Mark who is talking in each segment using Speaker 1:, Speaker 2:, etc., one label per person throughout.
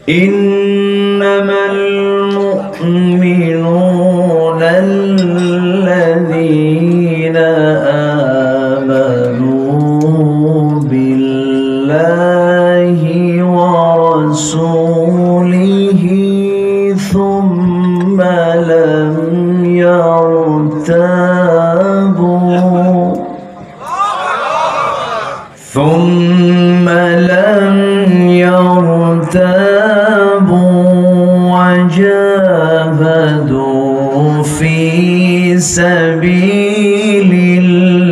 Speaker 1: إنما المؤمنون الذين آمنوا بالله ورسوله ثم لم يرتابوا وجاهدوا في سبيل الله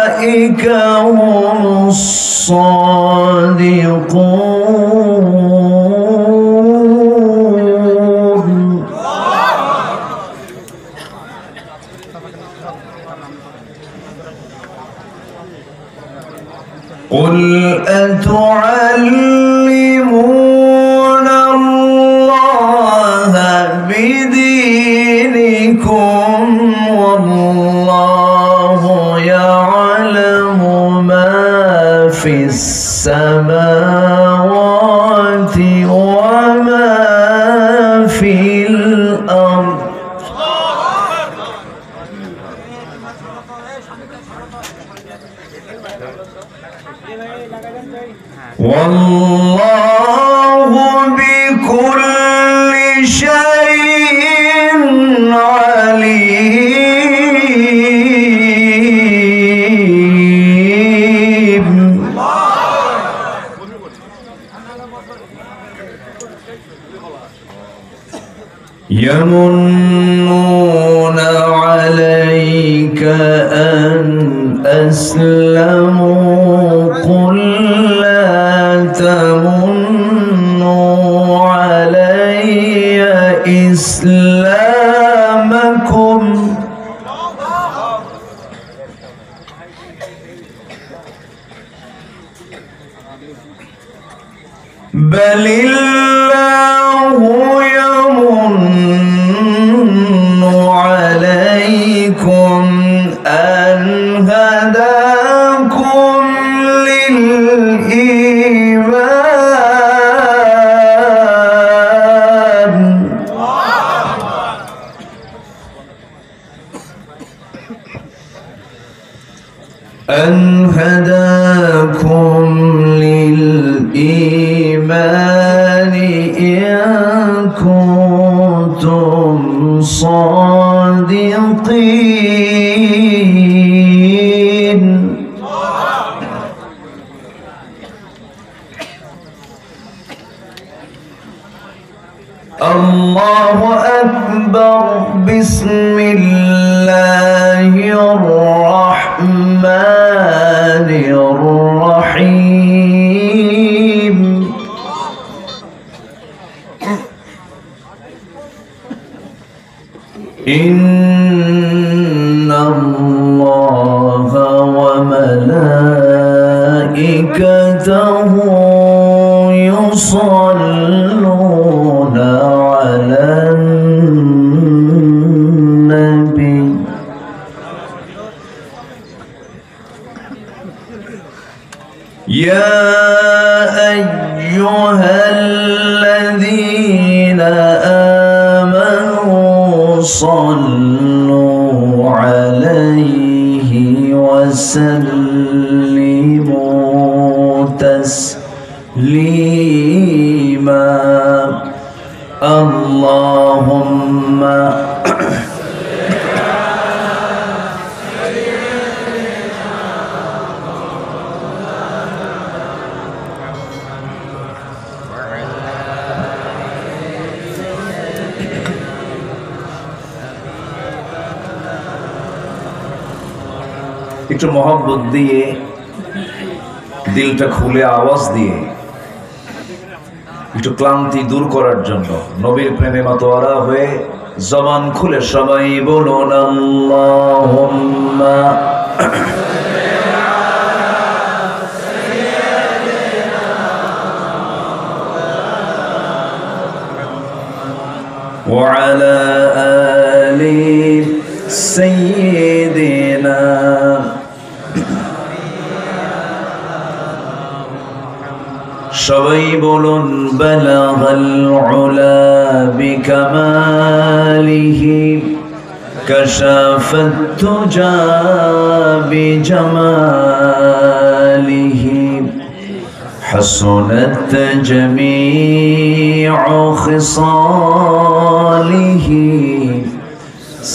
Speaker 1: أولئك هم الصادقون. قل أتعلمون الله بدينكم والله يعلم ما في السماوات وما في الأرض والله بكل شيء عليم. يمنون عليك أن أسلموا قل لا تمنوا علي إسلامكم بل الله يمن عليكم أن هداكم للإيمان إن كنتم صادقين. الله أكبر. بسم الله الرحمن الرحيم. إن الله وملائكته يصلون على النبي يا أيها الذين آمنوا صلوا عليه وسلموا تسليما. اللهم একটু মহব্বত দিয়ে দিলটা খুলে আওয়াজ দিয়ে একটু ক্লান্তি দূর করার জন্য নবীর প্রেমে মাতোয়ারা হয়ে জবান খুলে সবাই বলুন আল্লাহুম্মা وعلى آل سيدنا সবাই বলুন বালাগাল উলা বিকামালিহি কাশাফাত তুজা বিজামালিহি حسنت جميع خصاله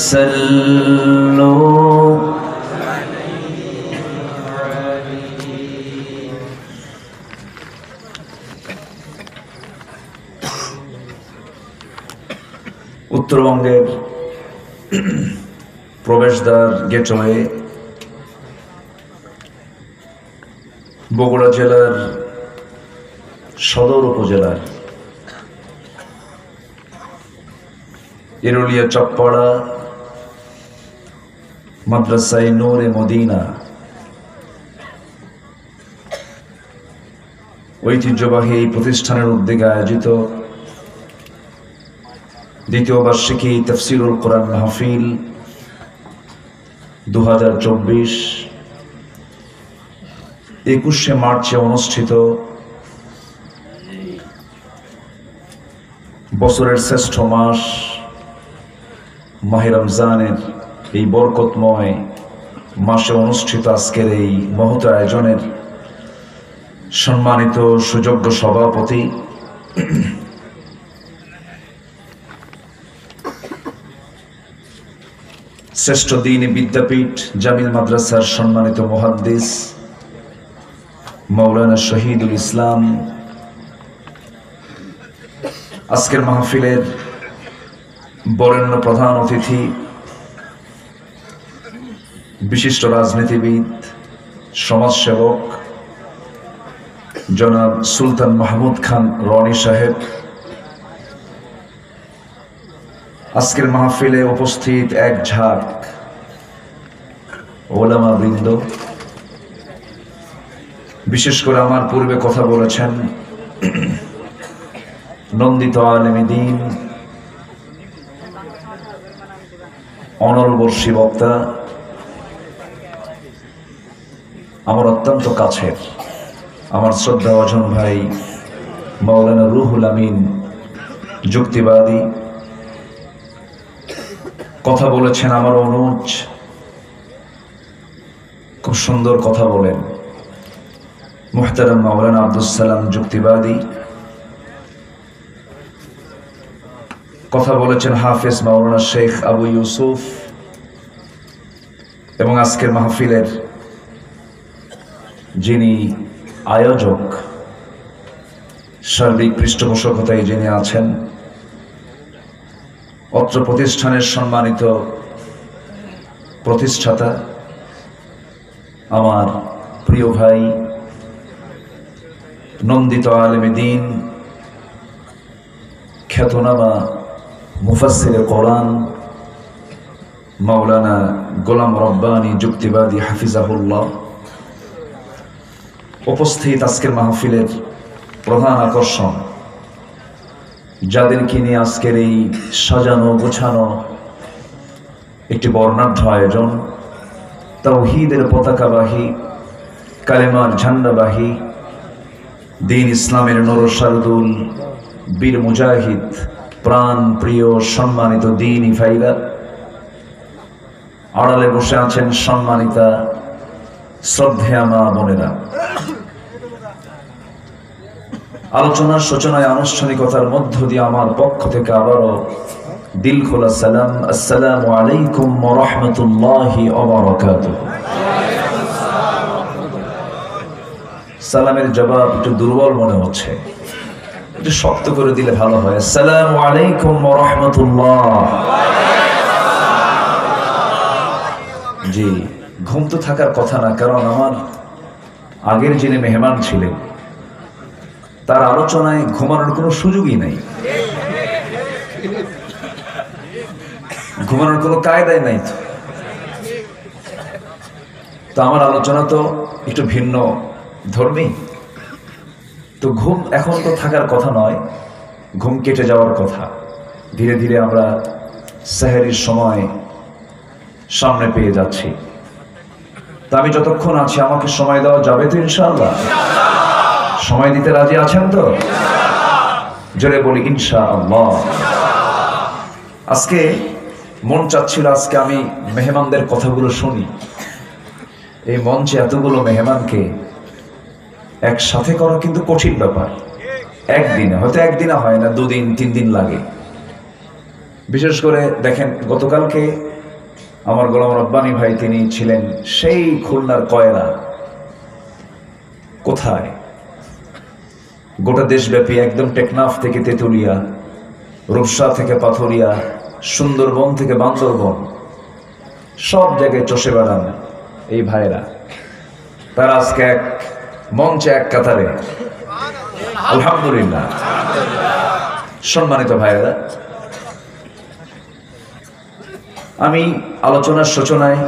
Speaker 1: صلوا উত্তরবঙ্গের প্রবেশদ্বার গেটওয়ে বগুড়া জেলার সদর উপজেলার এরুলিয়া চকপাড়া মাদ্রাসায়ে নূরে মদিনা ঐতিহ্যবাহী এই প্রতিষ্ঠানের উদ্যোগে আয়োজিত দ্বিতীয় বার্ষিকী তাফসীরুল কোরআন মাহফিল 2024 21শে মার্চে অনুষ্ঠিত বছরের শ্রেষ্ঠ মাস মাহে রমজানের এই বরকতময় মাসে অনুষ্ঠিত আজকের এই মহৎ আয়োজনের সম্মানিত সুযোগ্য সভাপতি শ্রেষ্ঠ দ্বীনি বিদ্যাপীঠ জামিল মাদ্রাসার সম্মানিত মুহাদ্দিস মাওলানা শহীদুল ইসলাম, আজকের মাহফিলের বরেণ্য প্রধান অতিথি বিশিষ্ট রাজনীতিবিদ সমাজসেবক জনাব সুলতান মাহমুদ খান রনি সাহেব, আজকের মাহফিলে উপস্থিত এক ঝাঁক ওলামা বৃন্দ, বিশেষ করে আমার পূর্বে কথা বলেছেন নন্দিত আলেমে দ্বীন, অনলবর্ষী বক্তা, আমার অত্যন্ত কাছের আমার শ্রদ্ধা অজন ভাই মাওলানা রুহুল আমিন যুক্তিবাদী, কথা বলেছেন আমার অনুজ, খুব সুন্দর কথা বলেন মুহতারাম মাওলানা আব্দুস সালাম যুক্তিবাদী, কথা বলেছেন হাফেজ মাওলানা শেখ আবু ইউসুফ, এবং আজকের মাহফিলের যিনি আয়োজক সার্বিক পৃষ্ঠপোষকতায় যিনি আছেন অত্র প্রতিষ্ঠানের সম্মানিত প্রতিষ্ঠাতা আমার প্রিয় ভাই নন্দিত আলেমে দ্বীন, খ্যাতনামা মুফাসসিরে কোরআন মাওলানা গোলাম রব্বানী যুক্তিবাদী হাফিজাহুল্লাহ, উপস্থিত আজকের মাহফিলের প্রধান আকর্ষণ, যাদেরকে নিয়ে আজকের এই সাজানো গোছানো একটি বর্ণাঢ্য আয়োজন, তাওহীদের পতাকাবাহী, কালেমার ঝান্ডাবাহী, দ্বীন ইসলামের নরসারদুল, বীর মুজাহিদ, প্রাণ প্রিয় সম্মানিত দ্বীনি ভাইরা, আড়ালে বসে আছেন সম্মানিতা শ্রদ্ধেয়া মা বোনেরা। আলোচনার সূচনায় আনুষ্ঠানিকতার মধ্য দিয়ে আমার পক্ষ থেকে আবারও দিল খোলা সালাম, আসসালামু আলাইকুম ওয়া রাহমাতুল্লাহি ওয়া বারাকাতুহু। সালামের জবাব একটু দুর্বল মনে হচ্ছে, একটু শক্ত করে দিলে ভালো হয়। আসসালামু আলাইকুম ওয়া রাহমাতুল্লাহ। জি, ঘুম তো থাকার কথা না, কারণ আমার আগের যিনি মেহমান ছিলেন তার আলোচনায় ঘুমানোর কোনো সুযোগই নাই, ঘুমানোর কোনো কায়দাই নাই। তো আমার আলোচনা তো একটু ভিন্ন ধর্মী, তো ঘুম এখন তো থাকার কথা নয়, ঘুম কেটে যাওয়ার কথা। ধীরে ধীরে আমরা সেহরির সময় সামনে পেয়ে যাচ্ছি। তা আমি যতক্ষণ আছি আমাকে সময় দেওয়া যাবে তো ইনশাআল্লাহ? সময় দিতে রাজি আছেন তো? জোরে বলি ইনশাআল্লাহ। আজকে মন চাচ্ছিল আজকে আমি মেহমানদের কথাগুলো শুনি। এই মঞ্চে এতগুলো মেহমানকে একসাথে করা কিন্তু কঠিন ব্যাপার। একদিনে হয়তো, একদিনে হয় না, 2 দিন 3 দিন লাগে। বিশেষ করে দেখেন, গতকালকে আমার গোলাম রব্বানী ভাই তিনি ছিলেন সেই খুলনার কয়রা। কোথায়? গোটা দেশব্যাপী, একদম টেকনাফ থেকে তেতুলিয়া, রূপসা থেকে পাথরিয়া, সুন্দরবন থেকে বান্দরবন, সব জায়গায় চষে বেড়ান এই ভাইরা। তারা আজকে এক মঞ্চে, এক কাতারে। আলহামদুলিল্লাহ। সম্মানিত ভাইরা, আমি আলোচনার সূচনায়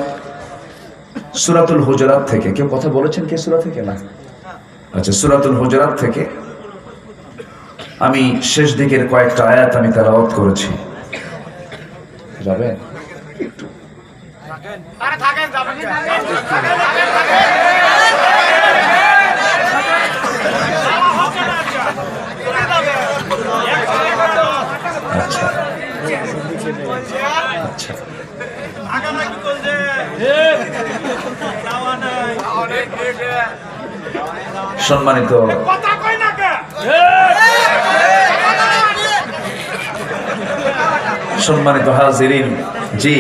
Speaker 1: সূরাতুল হুজুরাত থেকে, কেউ কথা বলেছেন কে সূরা থেকে? না, আচ্ছা, সূরাতুল হুজুরাত থেকে আমি শেষ দিকের কয়েকটা আয়াত আমি তেলাওয়াত করেছি। যাবেন? আচ্ছা আচ্ছা, সম্মানিত হাজিরিন, জি